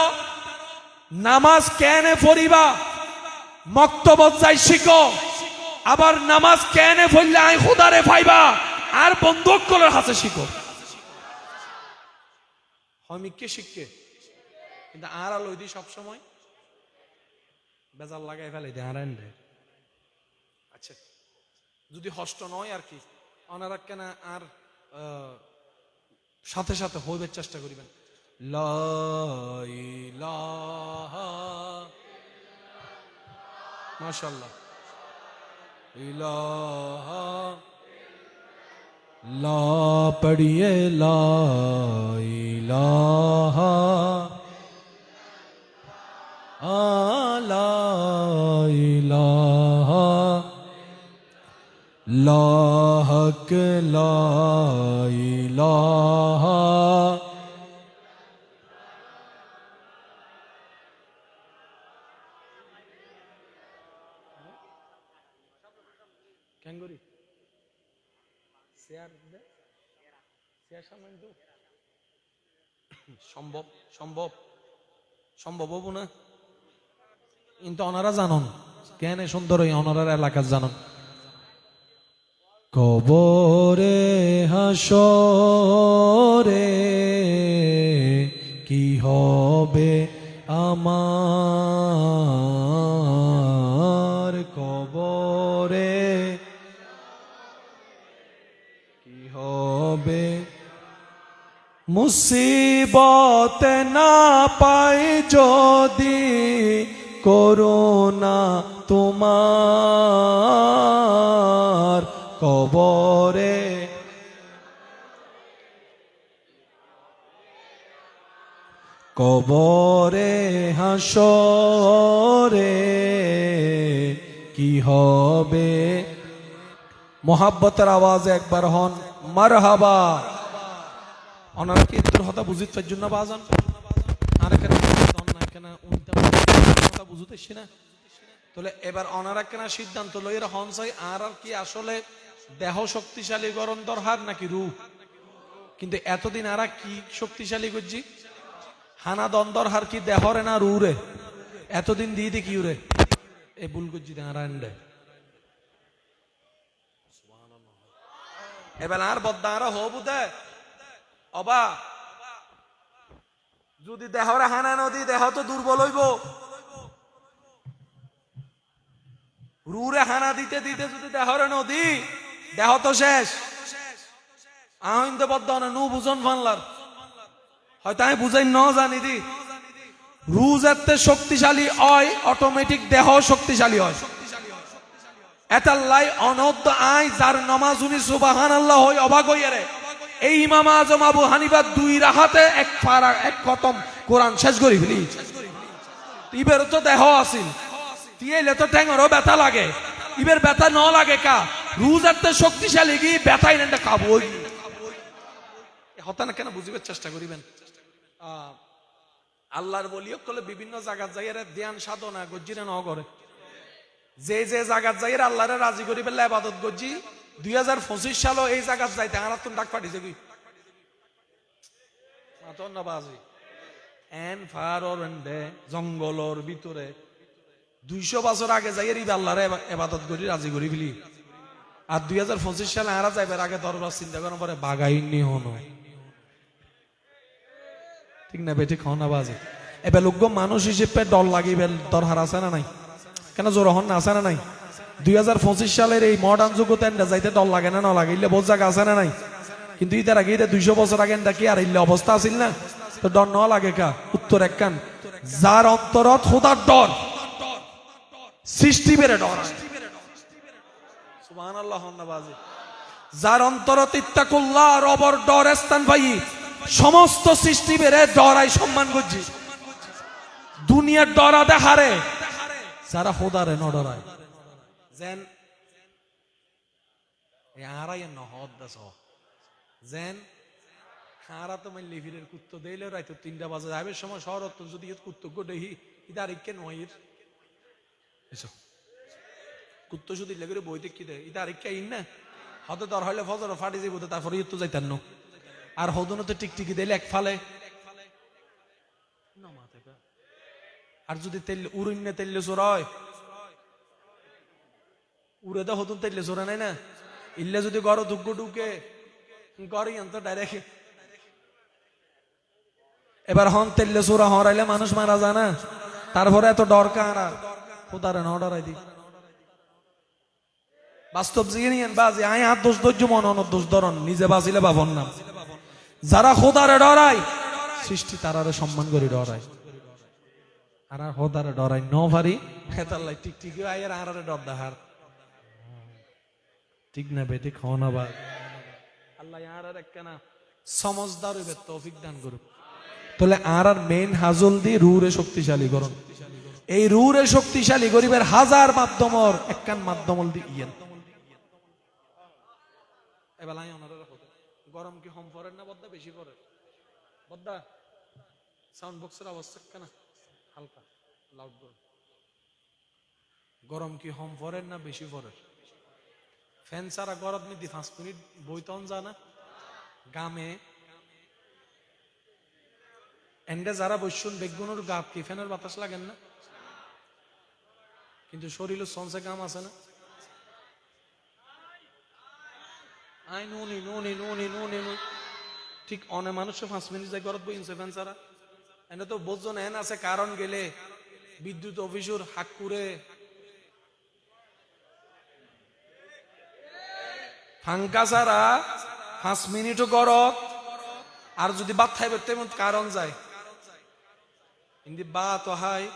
নামাজ কেনে পড়িবা মক্তবত যাই শিখো আবার নামাজ কেনে পড়লে আই খুদারে পাইবা আর বন্ধুকলের হাতে শিখো হমিককে শিখকে কিন্তু আর আলো দি সব সময় বেজাল লাগাই ফেলে দে আর আচ্ছা, যদি হষ্ট নয় আর কি, ওনারা কেন আর সাথে সাথে হইবার চেষ্টা করিবেন। লা ইলাহা, মাশাআল্লাহ, ইলাহা, লা পড়িয়ে লা ইলাহা, লা ইলাহা, লা হক লা ইলাহা। কেন করি শেয়ার দে, শেয়ার সামান তো সম্ভব সম্ভব সম্ভব হবো না, কিন্তু ওনারা জানন কেন সুন্দর ওই ওনারার এলাকার জানন। কবরে হাসরে কি হবে আমার, কবরে কি হবে, মুসিবত না পাই যদি করোনা তোমার, কবরে কবরে হাসরে কি হবে। মোহাব্বতের আওয়াজে একবার হন মারহাবা। ওনারা কি তোর হতা বুঝিত পার জন্য বাজান আর কেন কেন কথা বুঝতেছি না। তাহলে এবার ওনারা কেন সিদ্ধান্ত লইয়ের হনসাই আর আর কি আসলে দেহ শক্তিশালী গরম দরকার নাকি রূপ, কিন্তু এতদিন আর কি শক্তিশালী করছি হানা দ্বন্দ্বর হার কি দেহরে না রুরে, এতদিন দিয়ে দি কি উরে এ ভুল করছি হারান্ডে। এবার আর বদ্দারা হবু দে অবা, যদি দেহরে হানা নদী দেহ তো দুর্বল হইব, রুরে হানা দিতে দিতে যদি দেহরে নদী দেহ তো শেষ। আহইন তো বদ্ধ না নু বুঝন ফানলার হয়তো আমি বুঝাই ন জানি দি, রুজ এতে শক্তিশালী হয় অটোমেটিক দেহ শক্তিশালী হয়। এতাল্লাই অনদ্য আই যার নমাজ উনি সুবহানাল্লাহ হই অবাক হইয়ারে এই ইমাম আজম আবু হানিফা দুই রাহাতে এক পারা এক খতম কোরআন শেষ করি ফেলি। ইবের তো দেহ আসিল তিয়েলে তো ঠ্যাঙরও ব্যথা লাগে, ইবের ব্যথা ন লাগে কা রুজ এতে শক্তিশালী কি ব্যথাই নেনটা খাবো হতা না কেন বুঝিবার চেষ্টা করিবেন। আল্লাহর বলিও কলে বিভিন্ন জায়গাত যাইয়ারে ধ্যান সাধনা গজ্জিরে ন করে, যে যে জায়গাত যাইয়ারে আল্লাহরে রাজি করি পেলে ইবাদত গজ্জি 2025 সালও এই জায়গাত যাইতে আর তুমি ডাক পাঠি যাবি মাতন না বাজি এন ফার ওর এন্ডে জঙ্গলর ভিতরে 200 বছর আগে যাইয়ারে আল্লাহরে ইবাদত করি রাজি করি ফেলি, আর 2025 সালে আরা যাইবার আগে দরবার চিন্তা করার পরে বাগাইনি হনো ঠিক না বেটি খাওয়া বাজে। এবার লোক মানুষ হিসেবে ডর লাগিবে দরকার আছে না নাই, কেন জোর হন না আছে না নাই। 2025 সালের এই মডার্ন যুগতে যাইতে ডর লাগে না লাগে ইলে বোঝ জায়গা আছে না নাই, কিন্তু ইতার আগে 200 বছর আগে কি আর ইলে অবস্থা আছিল না, তো ডর ন লাগে কা উত্তর এক কান যার অন্তরত খোদার ডর সৃষ্টি বেড়ে ডর সুবহানাল্লাহ না বাজে, যার অন্তরত ইত্তাকুল্লাহ রবর ডর স্থান পাই সমস্ত সৃষ্টি বেড়ে ডরাই সম্মান করছি। দুনিয়ার ডরাতে হারে যারা খোদারে ন ডরায় যেন আরাই নহদ দাস যেন হারা তো মাইল লিভিরের কুত্তো দেইলে রাইতো 3টা বাজে যাবে সময় শহরত যদি কুত্তো গো দেহি ইদার ইকে নয়ের এসো কুত্তো যদি লেগে বইতে কি দেয় ইদার ইকে ইন না হতে দর হইলে ফজর ফাটি যাইব তারপরে ইতো যাইতান না, আর হদনতে টিকটিকি দিলে এক ফালে, আর যদি তেল উড়িনে তেললে চোরায় উড়ে তো হতুন তেললে চোরা নাই না, ইল্লে যদি গড় দুগ্গ ঢুকে গড়ি অন্ত ডাইরেক্ট। এবার হন তেললে চোরা হরাইলে মানুষ মারা যায় না, তারপরে এত ডর কার আর খোদারে ন ডরাই দি বাস্তব জিগে নিয়েন বাজে আয় হাত দোষ ধৈর্য মন অন দোষ ধরন নিজে বাজিলে বাবন নাম যারা খোদারে ডরায় সৃষ্টি তারারে সম্মান করে ডরায় আর খোদারে ডরায় ন ভারি হেতাল্লাই ঠিক ঠিক আয়ের আরারে ডর দাহার ঠিক না বেটি খাওয়া বা আল্লাহ আর একখানা সমজদার হইবে তৌফিক দান করুক তাহলে আর মেইন হাজল দি রুরে শক্তিশালী করুন এই রুরে শক্তিশালী গরিবের হাজার মাধ্যমর একখান মাধ্যমল দি ইয়েন এবেলায় ওনারা গরম কি কম পড়ে না বদ্দা বেশি পড়ে বদ্দা সাউন্ড বক্সের অবস্থা কেন হালকা লাউড গরম কি কম পড়ে না বেশি পড়ে ফ্যান ছাড়া গরম নিদি 5 মিনিট বইতন জানা গামে এন্ডে যারা বসুন বেগুনের গাপ কি ফ্যানের বাতাস লাগেন না কিন্তু শরীরে সঞ্চয় গাম আছে না আই নুনি নুনি নুনি নুনি ঠিক অনেক মানুষের 5 মিনিট যায় গরম বইছে ফ্যান ছাড়া এনে তো বোঝন এন আছে কারণ গেলে বিদ্যুৎ অফিসের হাক করে ফাঙ্কা ছাড়া 5 মিনিটও গরম আর যদি বাদ খাইবে তেমন কারণ যায় কিন্তু বাত হয়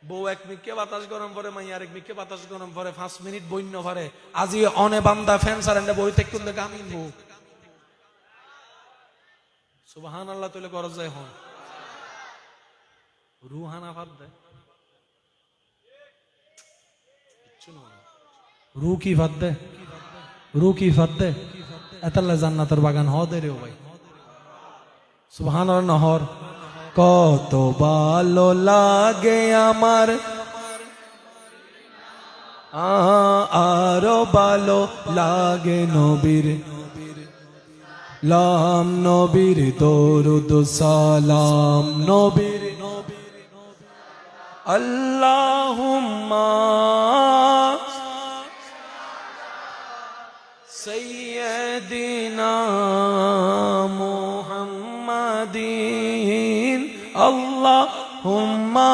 বউ 1 মিনিটকে বাতাস গরম পরে মাইয়া 1 মিনিটকে বাতাস গরম পরে 5 মিনিট বইন্য পরে আজি অনে বান্দা ফ্যান সারেন্ডে বই থেকে তুললে গামিন বউ সুবহানাল্লাহ তুলে গরজ যায় হন রুহানা ফাদ দেয় রু কি ফাদ দেয় রু কি ফাদ দেয় এতাল্লা জান্নাতের বাগান হ দে রে ভাই সুবহানাল্লাহ নহর কত ভালো লাগে আমার আরো ভালো লাগে নবীর লাম নবীর দরুদ সালাম নবীর আল্লাহুম্মা সাইয়্যিদিনা মুহাম্মাদিন আল্লাহুম্মা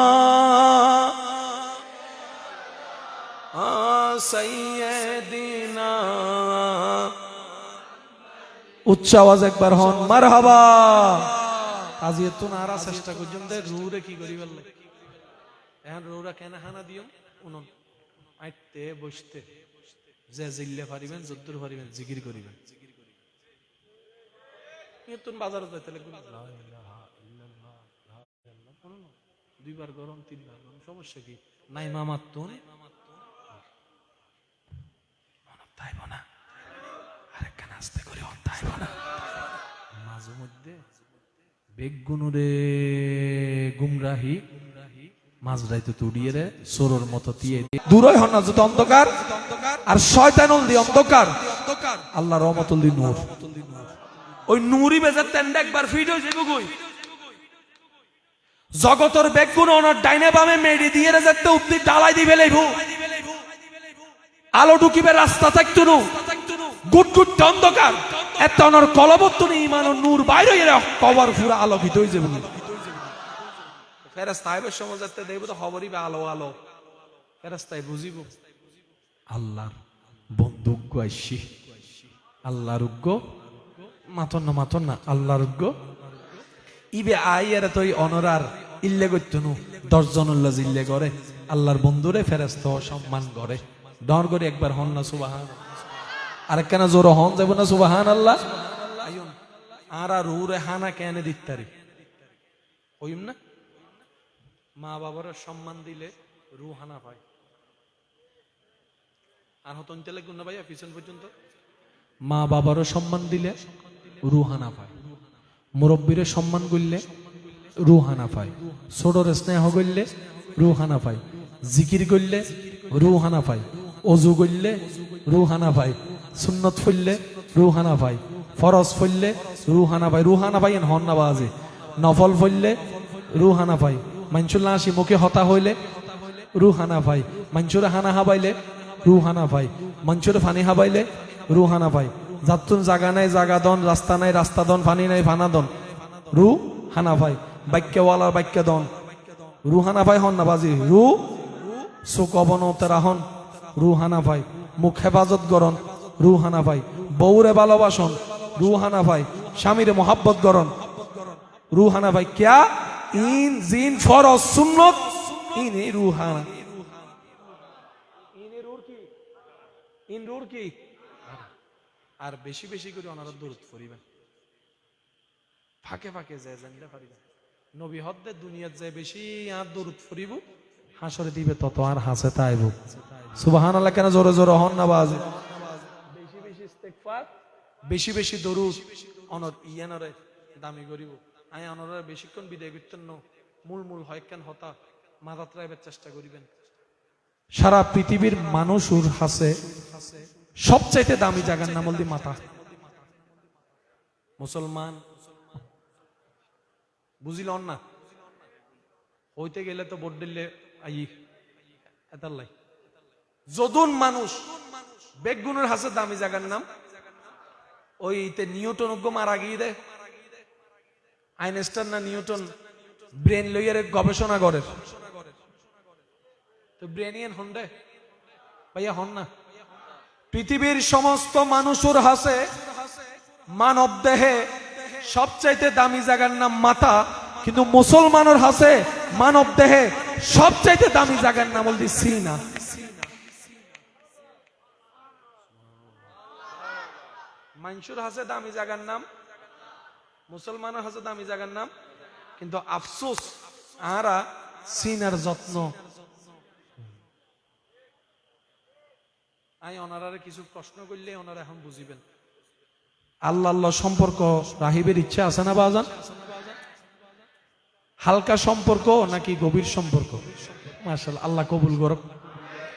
সাইয়্যিদিনা উচ্চ আওয়াজ একবার হন মারহাবা আজি এত নারা চেষ্টা করছেন দে রুরে কি করি বললে এখন রুরা কেন হানা দিও উনন আইতে বসতে যে জিল্লে পারিবেন যদ্দুর পারিবেন জিকির করিবেন এতুন বাজারে যাইতে লাগবে লা ইলাহা ইল্লাল্লাহ লা ইল্লাল্লাহ দুইবার গরম তিনবার গরম সমস্যা কি নাই মামাতুন তাইব না আরেকখান আস্তে করে তাইব না মাঝে মধ্যে বেগুনুরে গুমরাহি মাঝরাইতে তুড়িয়ে রে সোরর মতো দিয়ে দূরই হন না যত অন্ধকার আর শয়তানুল দি অন্ধকার আল্লাহর রহমতুল দি নূর ওই নূরই বেজার তেন্ডে একবার ফিট হয়ে যাবে কই জগতর বেগুন ওনার ডাইনে বামে মেডি দিয়ে রে যেতে উদ্দি ডালাই দিবে লাইবো আলো ঢুকিবে রাস্তা থাকতো নু গুট গুট অন্ধকার এত ওনার কলবত্তনি ইমান ও নূর বাইরে এর কবর পুরো আলোকিত হয়ে যাবে ফেরেশতায় সময় যেতে দেখব তো খবরই বা আলো আলো ফেরেশতায় বুঝিব আল্লাহর বন্ধুজ্ঞ আইসি আল্লাহর উগ্গ মাতন না আল্লাহর উগ্গ ইবে আইয়ারে তো অনরার ইল্লে করতনু 10 জনুল্লাহ জিল্লে করে আল্লাহর বন্ধুরে ফেরেশতা সম্মান করে ডর করে একবার হন না সুবহান আরেকখানা জোর হন যাব না সুবহানাল্লাহ আইন আরা রুরে হানা কেন দিতারি কইম না মা বাবার সম্মান দিলে রুহানা পায় আর হতন চলে গুণ ভাইয়া পিছন পর্যন্ত মা বাবারও সম্মান দিলে রুহানা পায় মুরব্বীরে সম্মান করলে রুহানা পায় ছোটর স্নেহ করলে রুহানা পায় জিকির করলে রুহানা পায় অজু করলে রুহানা পায় সুন্নত ফললে রুহানা পায় ফরজ ফললে রুহানা পায় রুহানা পাই হন না বাজে নফল ফললে রুহানা পায় মানসুল্লাহ আসি মুখে হতা হইলে রুহানা পায় মানসুরে হানা হাবাইলে রুহানা পায় মঞ্চুরে ফানি হাবাইলে রুহানা পায় যাতুন জাগা নাই জাগা দন রাস্তা নাই রাস্তা দন ফানি নাই ফানা দন রু হানা পায় বাক্যওয়ালার বাক্য দন রুহানা পায় হন না বাজি রু চোখ অবনত রাহন রুহানা ভাই, মুখ হেফাজত গরন রুহানা ভাই, বউরে ভালোবাসন রুহানা ভাই, স্বামীরে মোহাব্বত গরন রুহানা ভাই। ক্যা ইন জিন ফরজ সুন্নত ইনে রুহানা ইন রুর কি। আর বেশি বেশি করে ওনারা দরুদ পড়িবেন, ফাঁকে ফাঁকে যায় জানলে পারিবেন। নবী হদ্দে দুনিয়াত যায় বেশি আর দরুদ পড়িব, হাসরে দিবে তত আর হাসে তাইব। সুবহানাল্লাহ কেন জোরে জোরে হন না বাজে। বেশি বেশি ইস্তেগফার, বেশি বেশি দরুদ অনর ইয়ানরে দামি করিব। আই অনরে বেশিক্ষণ বিদায় করতেন ন মূল মূল হয় কেন হতা মাথাত রাইবার চেষ্টা করিবেন। সারা পৃথিবীর মানুষের হাসে সবচাইতে দামি জায়গার নাম হল মাথা। মুসলমান বুঝিলন না, হইতে গেলে তো ভোট দিলে আই এতাল্লাই যদুন মানুষ বেগুনের হাসে দামি জায়গার নাম ওইতে নিউটন মারা গিয়ে দেয়। আইনস্টাইন না নিউটন ব্রেন লইয়ার গবেষণা করে, তো ব্রেনিয়ান হন রে ভাইয়া হন না। পৃথিবীর সমস্ত মানুষের হাসে মানব দেহে সবচাইতে দামি জায়গার নাম মাথা, কিন্তু মুসলমানের হাসে মানব দেহে সবচাইতে দামি জায়গার নাম হল সিনা। মানুষের হাসে দামি জায়গার নাম, মুসলমানের হাসে দামি জায়গার নাম, কিন্তু আফসোস আরা সিনার যত্ন। আই ওনারা কিছু প্রশ্ন করলে ওনারা এখন বুঝিবেন। আল্লাহ আল্লাহ সম্পর্ক রাহিবের ইচ্ছা আছে না বাজান? হালকা সম্পর্ক নাকি গভীর সম্পর্ক? মাশাআল্লাহ, আল্লাহ কবুল করুক।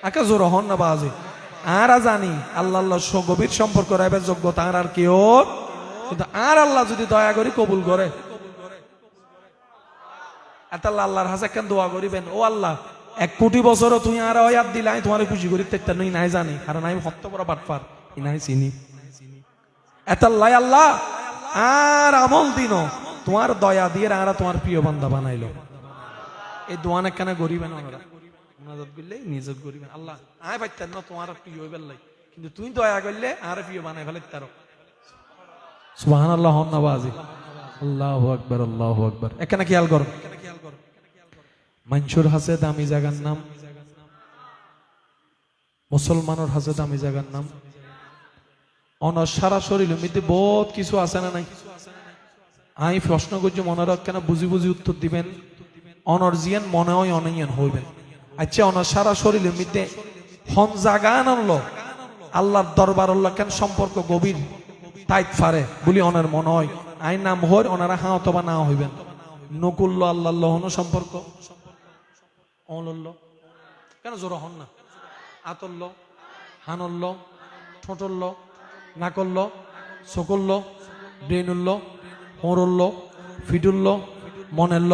আকা জোর হন না বাজে। আরা জানি আল্লাহ আল্লাহ গভীর সম্পর্ক রাইবার যোগ্যতা আর কেউ, কিন্তু আর আল্লাহ যদি দয়া করি কবুল করে এত আল্লাহর হাসে কেন দোয়া করিবেন, ও আল্লাহ 1 কোটি বছরও তুই আর আয়াত দিলে আমি তোমার খুশি করি তেটা নই নাই জানি, কারণ আমি হত্য বড় বাটপার নাই চিনি। এতাল্লাই আল্লাহ আর আমল দিন তোমার দয়া দিয়ে আর তোমার প্রিয় বান্দা বানাইলো। এই দোয়া না কেন গরিবেন ওনারা মুনাজাত করলে নিজত গরিবেন। আল্লাহ আয় পাইতেন না তোমার প্রিয় হইবার লাই, কিন্তু তুই দয়া করলে আর প্রিয় বানাই ফেলে তার। সুবহানাল্লাহ হন না বাজি। আল্লাহু আকবার, আল্লাহু আকবার। এখানে খেয়াল করো, মানুষের হাসে দামি জায়গার নাম, মুসলমানের হাসে দামি জায়গার নাম। অনার সারা শরীর মধ্যে বহুত কিছু আছে না নাই? আমি প্রশ্ন করছি মনে রাখ কেন বুঝি বুঝি উত্তর দিবেন। অনর জিয়ান মনে হয় অনাইয়ান হইবেন। আচ্ছা অনার সারা শরীরের মধ্যে হন জাগান আনলো আল্লাহর দরবার আল্লাহ কেন সম্পর্ক গভীর তাইত ফারে বলি অনার মনে হয়। আই নাম হর ওনারা হা অথবা না হইবেন। নকুল্ল আল্লাহ হন সম্পর্ক অলল্ল কেন জোর হন না? আতল্ল, হানল্ল, ঠোঁটল্ল, নাকল্ল, চকল্ল, ব্রেনুল্ল, হোরল্ল, ফিডুল্ল, মনেল্ল।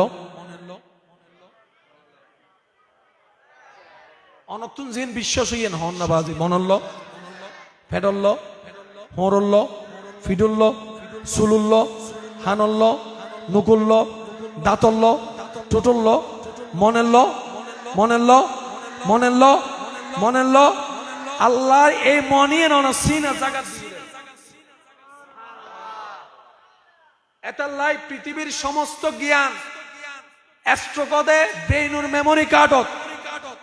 অনতুন জিন বিশ্বাস হইয়েন হন না বাজি। মনল্ল, ফেডল্ল, হোরল্ল, ফিডুল্ল, সুলুল্ল, হানল্ল, নুকুল্ল, দাঁতল্ল, ঠোঁটল্ল, মনেল্ল, মনেল্ল, মনেল্ল, মনেল্ল। আল্লাহর এই মনিয়ে না সিনা জায়গা দিয়ে এতাল্লাই পৃথিবীর সমস্ত জ্ঞান অ্যাস্ট্রোকদে ব্রেইনুর মেমোরি কার্ডত,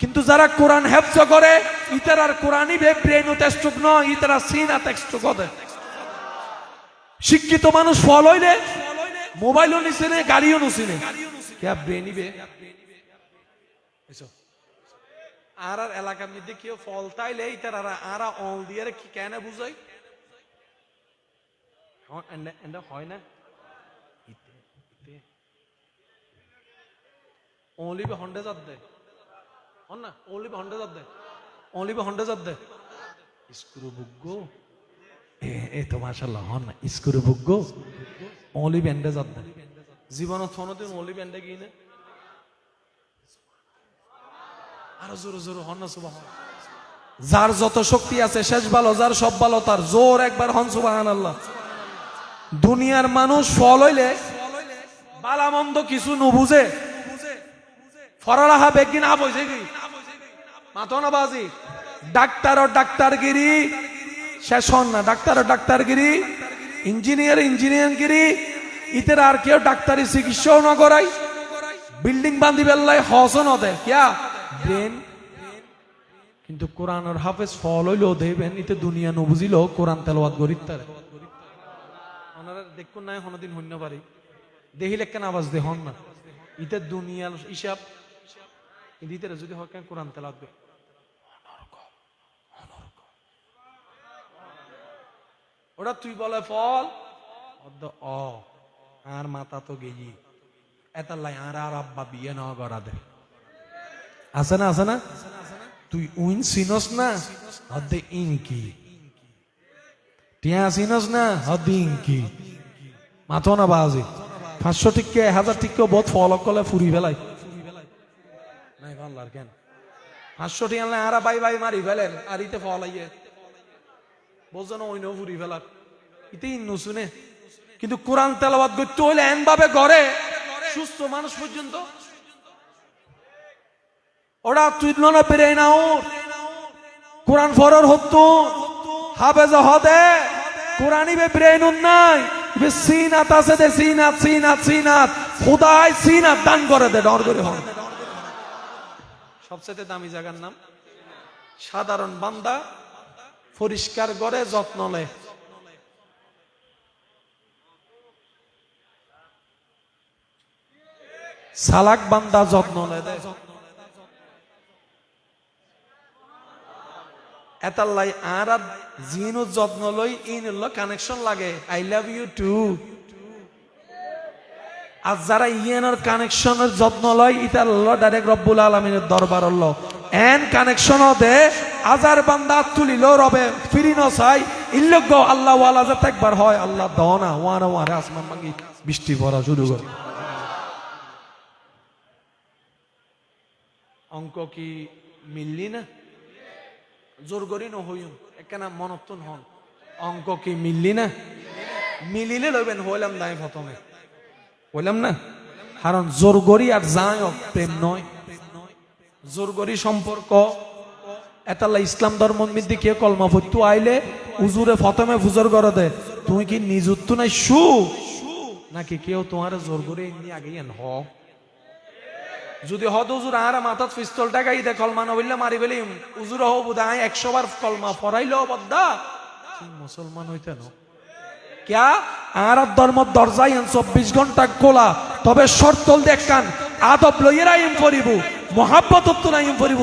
কিন্তু যারা কোরআন হেফজ করে ইতারার কোরআনই ব্রেইনুত অ্যাস্ট্রোক নয়, ইতারা সিনা অ্যাস্ট্রোকদে। শিক্ষিত মানুষ ফল হইলে মোবাইলও নিছে নে, গাড়িও নিছে কে ব্রেইনই বে। আর আর এলাকার মধ্যে কেউ ফল তাইলে ইতারা আরা অল দিয়ে কি কেন বুঝাই হয় না? অলিবে হন্ডে যাত দে হন না, অলিবে হন্ডে যাত দে, অলিবে হন্ডে যাত দে স্কুরু বুগ্গো এ তো মাশাআল্লাহ হন না স্কুরু বুগ্গো অলিবে হন্ডে যাত দে। জীবনত থনদিন অলিবে হন্ডে গিয়ে আরো জোরে জোরে হন না সুবহান। যার যত শক্তি আছে শেষ ভালো, যার সব ভালো তার। জোর একবার হন সুবহানাল্লাহ। দুনিয়ার মানুষ ফল হইলে বালা মন্দ কিছু নুবুঝে ফরালাহা বেগিন আবইছে কি মাথো না বাজি ডাক্তার ও ডাক্তারগিরি শেষ হন না, ডাক্তার ও ডাক্তারগিরি, ইঞ্জিনিয়ার ইঞ্জিনিয়ারগিরি, ইতের আর কেউ ডাক্তারি চিকিৎসাও না করাই, বিল্ডিং বান্ধি বেল্লাই হসও ন দেয় কিয়া ব্রেন। কিন্তু কোরআনের হাফেজ ফল হইলেও দেবেন, ইতে দুনিয়া নবুঝিল কোরআন তেলাওয়াত করিত তারে ওনারা দেখুন নাই কোনদিন হইন পারি দেখিলে কেন আওয়াজ দে হন না, ইতে দুনিয়ার হিসাব ইদিতে যদি হয় কেন কোরআন তেলাওয়াত করে ওটা তুই বলে ফল অ আর মাথা তো গেই এতাল্লাই আর আর আব্বা বিয়ে না করা দে আছে না, আছে না, তুই উইন সিনস না হদে ইনকি টিয়া সিনস না হদে ইনকি মাথো না বাজি 500 টিকে 1000 টিকে বহুত ফলক কলে ফুরি ফেলাই নাই ভাল্লার কেন 500 টি আনলে আরা বাই বাই মারি ফেলেন আর ইতে ফল আইয়ে বোঝানো ওইনো ফুরি ফেলার ইতে ইন্নু শুনে। কিন্তু কোরআন তেলাওয়াত করতে হইলে এন ভাবে ঘরে সুস্থ মানুষ পর্যন্ত ওরা তুইল না পেরে না কোরআন ফরর হতো হাফেজ হদে কোরআনই বে ব্রেন নাই বে সিনাত আছে দে সিনাত সিনাত সিনাত খোদাই সিনাত দান করে দে ডর করে হন। সবচেয়ে দামি জায়গার নাম সাধারণ বান্দা পরিষ্কার করে যত্ন নেয়, সালাক বান্দা যত্ন নেয় এতাল্লাই আর জিনু যত্ন লই ইন কানেকশন লাগে আই লাভ ইউ টু। আর যারা ইয়েনের কানেকশনের যত্ন লয় ইতা ডাইরেক্ট রব্বুল আলামিনের দরবার হলো এন কানেকশন দে আজার বান্দা তুলিল রবে ফিরিন চাই ইল্লগ আল্লাহ ওয়ালা যাতে একবার হয় আল্লাহ দনা ওয়ানা ওয়ারে আসমান মাগি বৃষ্টি পড়া শুরু করে। অঙ্ক কি মিললি না জোর করি নহইম একখানা মনত্তন হন অঙ্ক কি মিললি না মিলিলে লইবেন হইলাম দায় প্রথমে হইলাম না, কারণ জোর করি আর যায় প্রেম নয়, জোর করি সম্পর্ক এতাল্লা ইসলাম ধর্ম মধ্যে কে কলমা পড়তু আইলে উজুরে প্রথমে ফুজর করে দে তুমি কি নিজুত্তু নাই শু নাকি কেউ তোমার জোর করে এমনি আগে হ যদি হদ উজুর আর মাথাত পিস্তল টাকাই দে কলমা নবইলে মারি ফেলি উজুর হো বুধায় 100 বার কলমা ফরাইলো বদ্দা মুসলমান হইতে ন ক্যা আর ধর্ম দরজাই 24 ঘন্টা খোলা, তবে শর্তল দেখান আদব লইয়ের আইম পড়িব মহাব্বত তো আইম পড়িব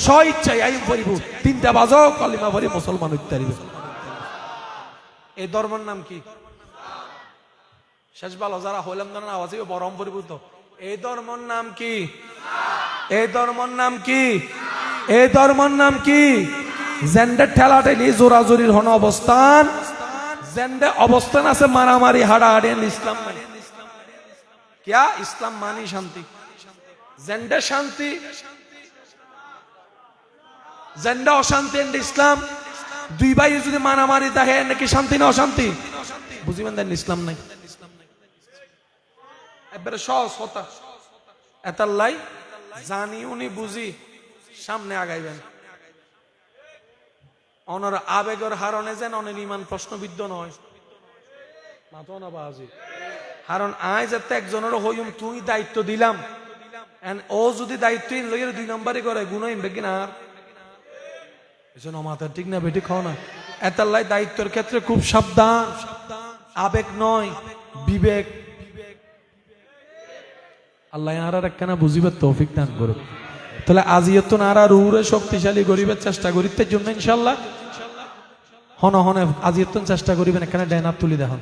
স্ব ইচ্ছায় আইম পড়িব 3টা বাজো কলিমা পড়ি মুসলমান হইতে পারিবে। এই ধর্মের নাম কি শেষ ভালো যারা হইলাম না আওয়াজ বরম পড়িব তো এই ধর্মের নাম কি, এই ধর্মের নাম কি, এই ধর্মের নাম কি জেন্ডার ঠেলাঠেলি জোরাজোরির হন অবস্থান জেন্ডে অবস্থান আছে মারামারি হাড়াহাড়ি ইসলাম মানে কিয়া ইসলাম মানি শান্তি জেন্ডে শান্তি জেন্ডে অশান্তি ইসলাম দুই ভাই যদি মারামারি দেখে নাকি শান্তি না অশান্তি বুঝিবেন দেন ইসলাম নাই এবারে সহজ কথা এতাল্লাই জানি উনি বুঝি সামনে আগাইবেন অনর আবেগের হারণে যেন অনেক ইমান প্রশ্নবিদ্ধ নয় মাথো না বাজি কারণ আয় যাতে একজনের হইম তুই দায়িত্ব দিলাম ও যদি দায়িত্ব লইয়ের 2 নম্বরে করে গুণ ইনবে কিনা আর এজন্য মাথা ঠিক না বেটি খাও না এতাল্লাই দায়িত্বের ক্ষেত্রে খুব সাবধান, আবেগ নয় বিবেক। আল্লাহ আর একখানা বুঝিবার তৌফিক দান করুক। তাহলে আজিয়ত নারা রুরে শক্তিশালী গরিবের চেষ্টা করিতে জন্য ইনশাল্লাহ হন হনে আজিয়ত চেষ্টা করিবেন এখানে ডাইনার তুলি দেখুন।